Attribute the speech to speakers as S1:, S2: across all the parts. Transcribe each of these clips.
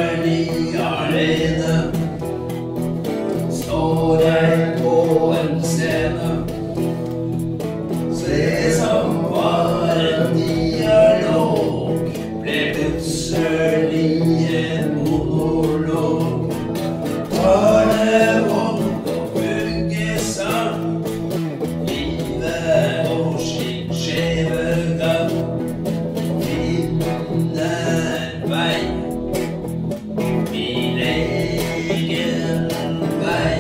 S1: særlig alene. Står jeg på en scene, det som var en dialog, ble plutselig en monolog. Barnevogn og fuggesang, livet og sin skjeve gang. Finner vei, min egen vei.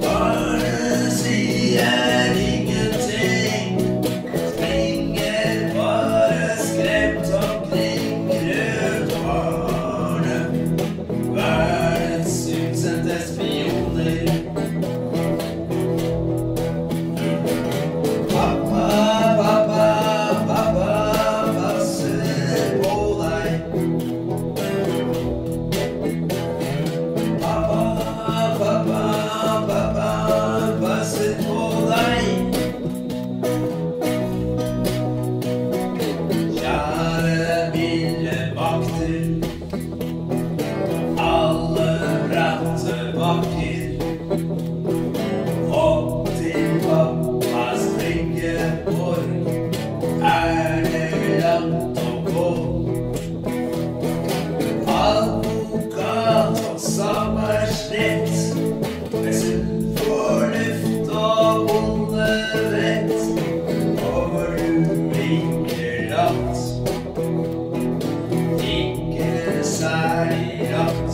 S1: Barnet sier ingenting, springer bare skremt omkring. Rødt barnet, verdens utsendte spioner. Pappa, pappa, pappa, passer på deg. Pappa, pappa, pappa, passer på deg. Kjære milde vakter, alle bratte bakker. Opp til pappas tryggeborg, det langt å gå. Advokat og samarbeidsrett, med sunn fornuft og onde vett. Over du ikke latt, ikke særlig ratt.